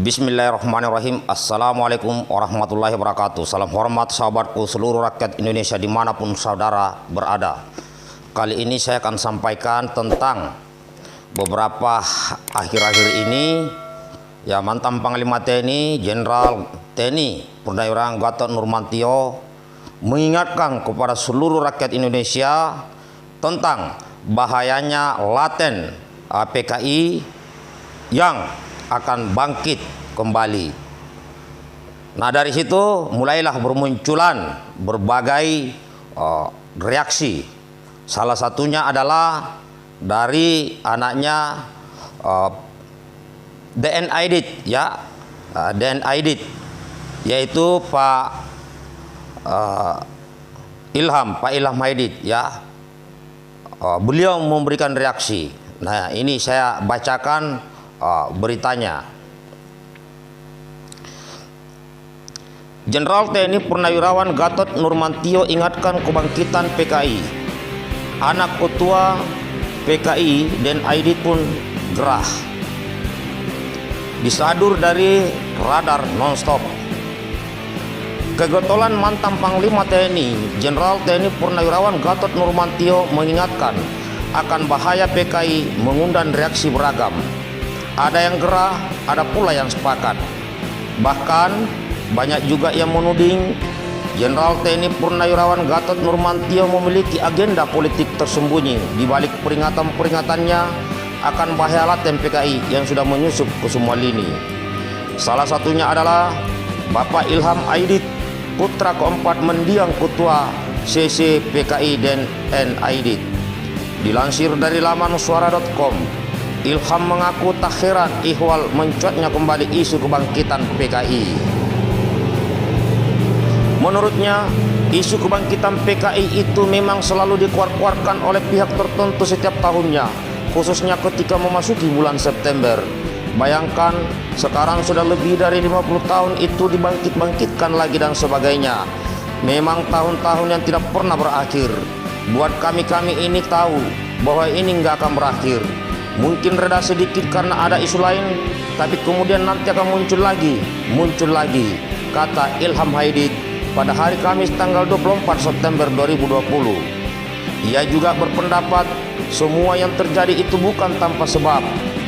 Bismillahirrahmanirrahim. Assalamualaikum warahmatullahi wabarakatuh. Salam hormat sahabatku seluruh rakyat Indonesia dimanapun saudara berada. Kali ini saya akan sampaikan tentang beberapa akhir-akhir ini ya mantan Panglima TNI Jenderal TNI Purnawirawan Gatot Nurmantio mengingatkan kepada seluruh rakyat Indonesia tentang bahayanya laten PKI yang akan bangkit kembali. Nah, dari situ mulailah bermunculan berbagai reaksi. Salah satunya adalah dari anaknya DN Aidit ya, DN Aidit, yaitu Pak Ilham Aidit ya. Beliau memberikan reaksi. Nah, ini saya bacakan beritanya. Jenderal TNI Purnawirawan Gatot Nurmantio ingatkan kebangkitan PKI. Anak ketua PKI DN Aidit pun gerah. Disadur dari radar nonstop. Kegotolan mantan Panglima TNI Jenderal TNI Purnawirawan Gatot Nurmantio mengingatkan akan bahaya PKI mengundang reaksi beragam. Ada yang gerah, ada pula yang sepakat. Bahkan banyak juga yang menuding Jenderal TNI Purnawirawan Gatot Nurmantio memiliki agenda politik tersembunyi di balik peringatan-peringatannya akan bahaya laten PKI yang sudah menyusup ke semua lini. Salah satunya adalah Bapak Ilham Aidit, putra keempat mendiang ketua CC PKI DN Aidit. Dilansir dari laman suara.com, Ilham mengaku tak heran ihwal mencuatnya kembali isu kebangkitan PKI. Menurutnya, isu kebangkitan PKI itu memang selalu dikuar-kuarkan oleh pihak tertentu setiap tahunnya, khususnya ketika memasuki bulan September. Bayangkan, sekarang sudah lebih dari 50 tahun itu dibangkit-bangkitkan lagi dan sebagainya. Memang tahun-tahun yang tidak pernah berakhir. Buat kami-kami ini tahu bahwa ini nggak akan berakhir. Mungkin reda sedikit karena ada isu lain, tapi kemudian nanti akan muncul lagi, kata Ilham Aidit pada hari Kamis tanggal 24 September 2020. Ia juga berpendapat semua yang terjadi itu bukan tanpa sebab.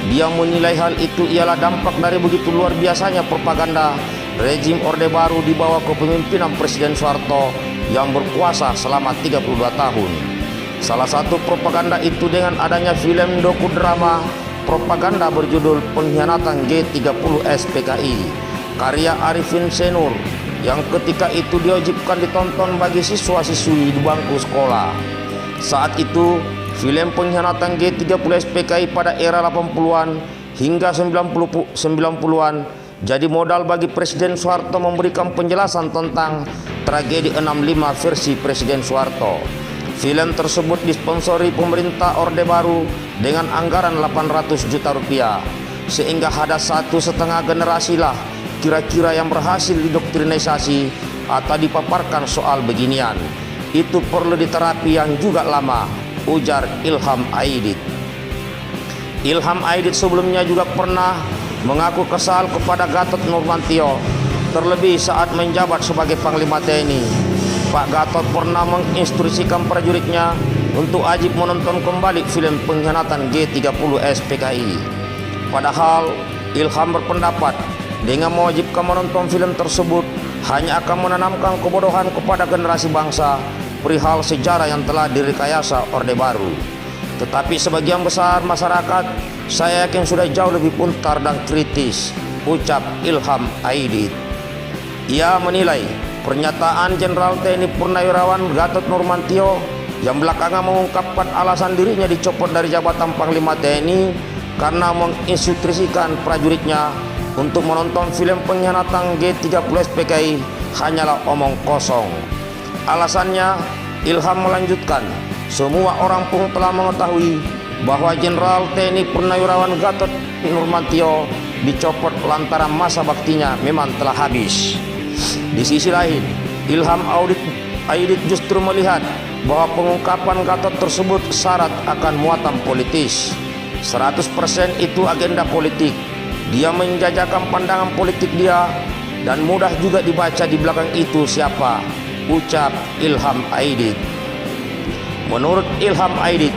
Dia menilai hal itu ialah dampak dari begitu luar biasanya propaganda rezim Orde Baru di bawah kepemimpinan Presiden Soeharto yang berkuasa selama 32 tahun. Salah satu propaganda itu dengan adanya film dokudrama propaganda berjudul Pengkhianatan G30S PKI karya Arifin Senur yang ketika itu diwajibkan ditonton bagi siswa-siswi di bangku sekolah. Saat itu film Pengkhianatan G30S PKI pada era 80-an hingga 90-an jadi modal bagi Presiden Soeharto memberikan penjelasan tentang tragedi 65 versi Presiden Soeharto. Film tersebut disponsori pemerintah Orde Baru dengan anggaran 800 juta rupiah, sehingga ada 1,5 generasi lah kira-kira yang berhasil didoktrinisasi atau dipaparkan soal beginian. Itu perlu diterapi yang juga lama, ujar Ilham Aidit. Ilham Aidit sebelumnya juga pernah mengaku kesal kepada Gatot Nurmantio, terlebih saat menjabat sebagai Panglima TNI. Pak Gatot pernah menginstruksikan prajuritnya untuk wajib menonton kembali film Pengkhianatan G30S PKI. Padahal Ilham berpendapat dengan mewajibkan menonton film tersebut hanya akan menanamkan kebodohan kepada generasi bangsa perihal sejarah yang telah direkayasa Orde Baru. Tetapi sebagian besar masyarakat saya yakin sudah jauh lebih pintar dan kritis, ucap Ilham Aidit. Ia menilai pernyataan Jenderal TNI Purnawirawan Gatot Nurmantio yang belakangan mengungkapkan alasan dirinya dicopot dari jabatan Panglima TNI karena menginstruksikan prajuritnya untuk menonton film Pengkhianatan G30S PKI hanyalah omong kosong. Alasannya, Ilham melanjutkan, semua orang pun telah mengetahui bahwa Jenderal TNI Purnawirawan Gatot Nurmantio dicopot lantaran masa baktinya memang telah habis. Di sisi lain, Ilham Aidit justru melihat bahwa pengungkapan Gatot tersebut syarat akan muatan politis. 100% itu agenda politik. Dia menjajakan pandangan politik dia, dan mudah juga dibaca di belakang itu siapa, ucap Ilham Aidit. Menurut Ilham Aidit,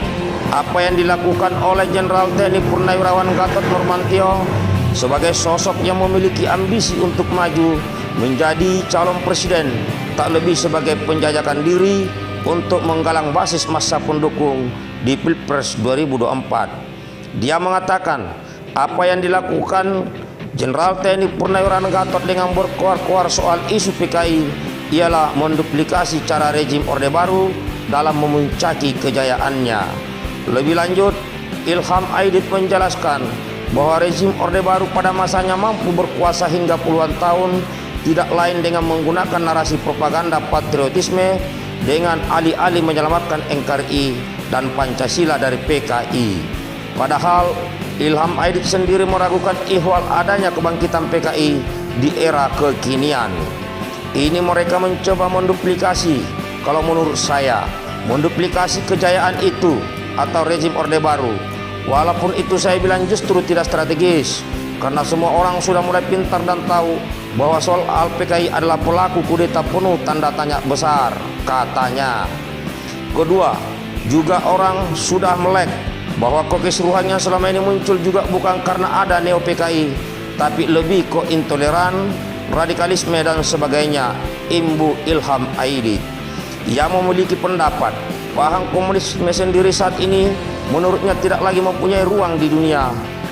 apa yang dilakukan oleh Jenderal TNI Purnawirawan Gatot Nurmantio sebagai sosok yang memiliki ambisi untuk maju menjadi calon presiden tak lebih sebagai penjajakan diri untuk menggalang basis massa pendukung di Pilpres 2024. Dia mengatakan apa yang dilakukan Jenderal TNI Purnawirawan Gatot dengan berkoar-koar soal isu PKI ialah menduplikasi cara rezim Orde Baru dalam memuncaki kejayaannya. Lebih lanjut, Ilham Aidit menjelaskan bahwa rezim Orde Baru pada masanya mampu berkuasa hingga puluhan tahun tidak lain dengan menggunakan narasi propaganda patriotisme dengan alih-alih menyelamatkan NKRI dan Pancasila dari PKI. Padahal Ilham Aidit sendiri meragukan ihwal adanya kebangkitan PKI di era kekinian. Ini mereka mencoba menduplikasi, kalau menurut saya, menduplikasi kejayaan itu atau rezim Orde Baru. Walaupun itu saya bilang justru tidak strategis, karena semua orang sudah mulai pintar dan tahu bahwa soal PKI adalah pelaku kudeta penuh tanda tanya besar, katanya. Kedua, juga orang sudah melek bahwa kekisruhan yang selama ini muncul juga bukan karena ada neo PKI, tapi lebih ke intoleran, radikalisme dan sebagainya, imbu Ilham Aidit. Ia memiliki pendapat paham komunisme sendiri saat ini menurutnya tidak lagi mempunyai ruang di dunia,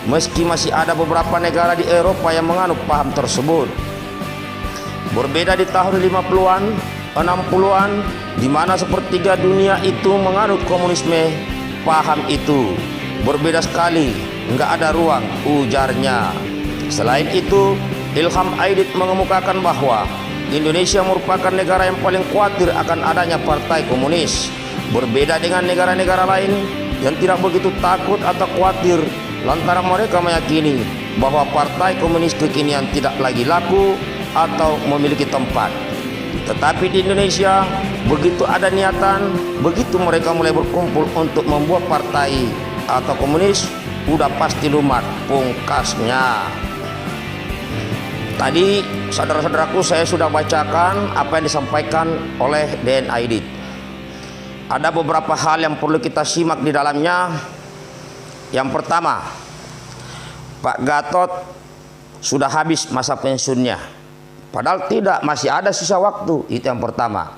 meski masih ada beberapa negara di Eropa yang menganut paham tersebut. Berbeda di tahun 50-an, 60-an, di mana sepertiga dunia itu menganut komunisme, paham itu berbeda sekali, nggak ada ruang, ujarnya. Selain itu, Ilham Aidit mengemukakan bahwa Indonesia merupakan negara yang paling khawatir akan adanya partai komunis. Berbeda dengan negara-negara lain yang tidak begitu takut atau khawatir lantaran mereka meyakini bahwa partai komunis kekinian tidak lagi laku atau memiliki tempat. Tetapi di Indonesia, begitu ada niatan, begitu mereka mulai berkumpul untuk membuat partai atau komunis, udah pasti lumat pungkasnya. Tadi saudara-saudaraku saya sudah bacakan apa yang disampaikan oleh DN Aidit. Ada beberapa hal yang perlu kita simak di dalamnya. Yang pertama, Pak Gatot sudah habis masa pensiunnya. Padahal tidak, masih ada sisa waktu. Itu yang pertama.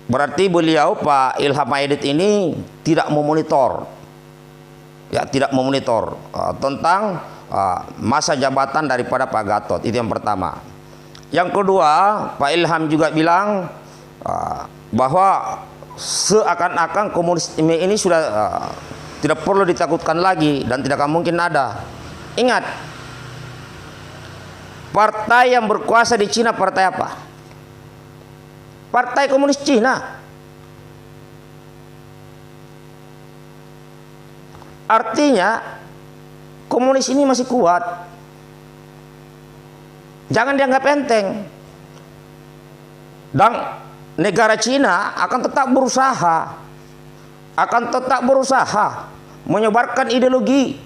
Berarti beliau Pak Ilham Aidit ini tidak memonitor, ya tidak memonitor tentang masa jabatan daripada Pak Gatot. Itu yang pertama. Yang kedua, Pak Ilham juga bilang bahwa seakan-akan komunisme ini sudah tidak perlu ditakutkan lagi dan tidak akan mungkin ada. Ingat, partai yang berkuasa di Cina partai apa? Partai Komunis Cina. Artinya komunis ini masih kuat. Jangan dianggap enteng. Dan negara Cina akan tetap berusaha menyebarkan ideologi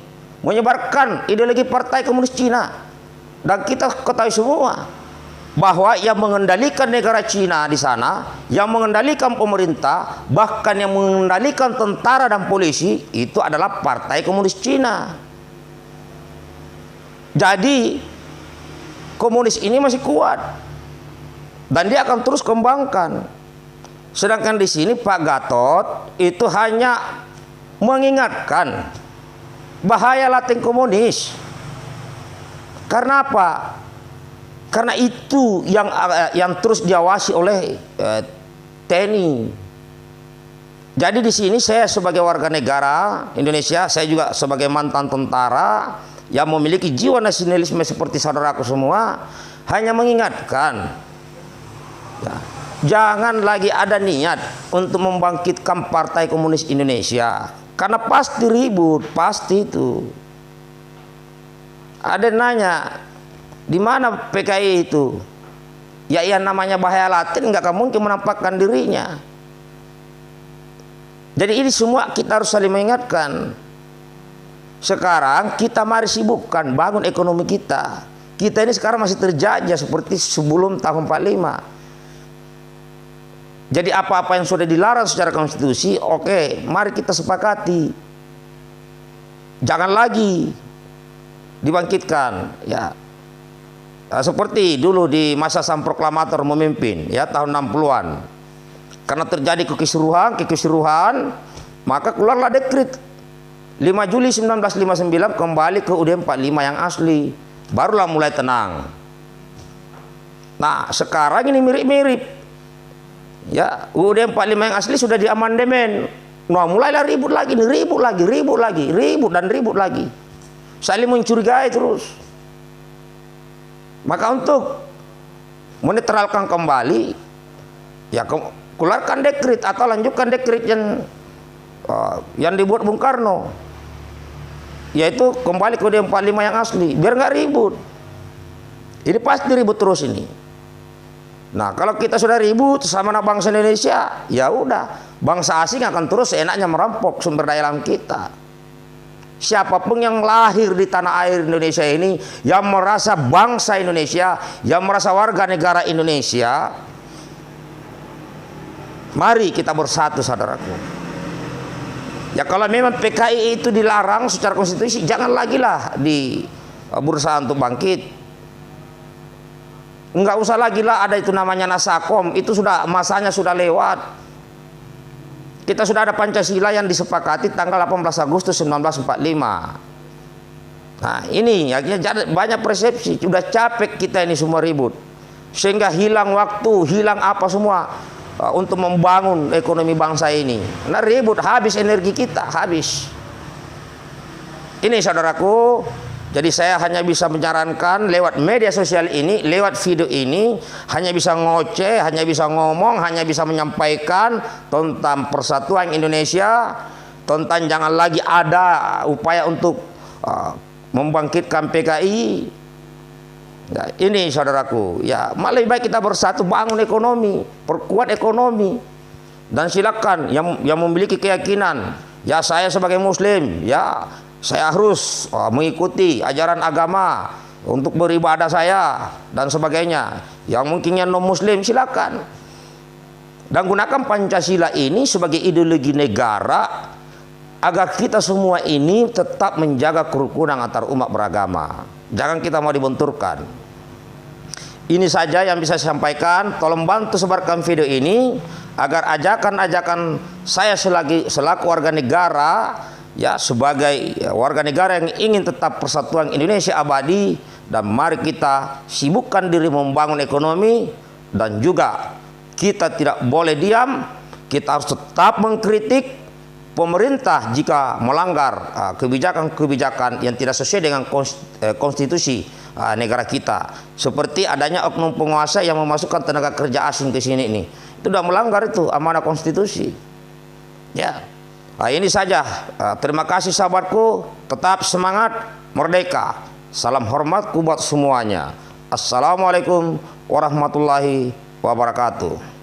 Partai Komunis Cina. Dan kita ketahui semua bahwa yang mengendalikan negara Cina di sana, yang mengendalikan pemerintah, bahkan yang mengendalikan tentara dan polisi itu adalah Partai Komunis Cina. Jadi komunis ini masih kuat dan dia akan terus kembangkan. Sedangkan di sini Pak Gatot itu hanya mengingatkan bahaya laten komunis. Karena apa? Karena itu yang terus diawasi oleh TNI. Jadi di sini saya sebagai warga negara Indonesia, saya juga sebagai mantan tentara yang memiliki jiwa nasionalisme seperti saudaraku semua, hanya mengingatkan, ya, jangan lagi ada niat untuk membangkitkan Partai Komunis Indonesia, karena pasti ribut, pasti itu. Ada nanya, di mana PKI itu? Ya, yang namanya bahaya laten nggak akan mungkin menampakkan dirinya. Jadi ini semua kita harus saling mengingatkan. Sekarang kita mari sibukkan bangun ekonomi kita. Kita ini sekarang masih terjajah seperti sebelum tahun 45. Jadi apa-apa yang sudah dilarang secara konstitusi, oke, mari kita sepakati. Jangan lagi dibangkitkan, ya. Seperti dulu di masa sang proklamator memimpin, ya, tahun 60-an. Karena terjadi kekisruhan, maka keluarlah dekret 5 Juli 1959 kembali ke UUD 45 yang asli. Barulah mulai tenang. Nah, sekarang ini mirip-mirip. Ya, UUD 45 yang asli sudah diamandemen. Nah, mulailah ribut lagi, ribut lagi. Saling mencurigai terus. Maka untuk menetralkan kembali, ya keluarkan dekret atau lanjutkan dekret yang dibuat Bung Karno, yaitu kembali ke UUD 45 yang asli, biar nggak ribut. Ini pasti ribut terus ini. Nah, kalau kita sudah ribut sama bangsa Indonesia, ya udah, bangsa asing akan terus seenaknya merampok sumber daya alam kita. Siapapun yang lahir di tanah air Indonesia ini, yang merasa bangsa Indonesia, yang merasa warga negara Indonesia, mari kita bersatu, saudaraku. Ya, kalau memang PKI itu dilarang secara konstitusi, jangan lagi lah berusaha untuk bangkit. Enggak usah lagi lah ada itu namanya Nasakom, itu sudah masanya sudah lewat. Kita sudah ada Pancasila yang disepakati tanggal 18 Agustus 1945. Nah, ini akhirnya banyak persepsi, sudah capek kita ini semua ribut. Sehingga hilang waktu, hilang apa semua untuk membangun ekonomi bangsa ini. Nah, ribut, habis energi kita, habis. Ini saudaraku, jadi saya hanya bisa menyarankan lewat media sosial ini, lewat video ini, hanya bisa ngoceh, hanya bisa ngomong, hanya bisa menyampaikan tentang persatuan Indonesia, tentang jangan lagi ada upaya untuk membangkitkan PKI. Ya, ini saudaraku, ya lebih baik kita bersatu bangun ekonomi, perkuat ekonomi, dan silakan yang memiliki keyakinan, ya saya sebagai Muslim, ya saya harus mengikuti ajaran agama untuk beribadah saya dan sebagainya. Yang mungkin yang non Muslim silakan, dan gunakan Pancasila ini sebagai ideologi negara agar kita semua ini tetap menjaga kerukunan antar umat beragama. Jangan kita mau dibenturkan. Ini saja yang bisa saya sampaikan. Tolong bantu sebarkan video ini agar ajakan-ajakan saya selaku warga negara, ya sebagai warga negara yang ingin tetap persatuan Indonesia abadi, dan mari kita sibukkan diri membangun ekonomi, dan juga kita tidak boleh diam, kita harus tetap mengkritik pemerintah jika melanggar kebijakan-kebijakan yang tidak sesuai dengan konstitusi negara kita, seperti adanya oknum penguasa yang memasukkan tenaga kerja asing ke sini ini, itu sudah melanggar itu amanah konstitusi. Ya. Nah, ini saja. Terima kasih sahabatku. Tetap semangat, merdeka. Salam hormatku buat semuanya. Assalamualaikum warahmatullahi wabarakatuh.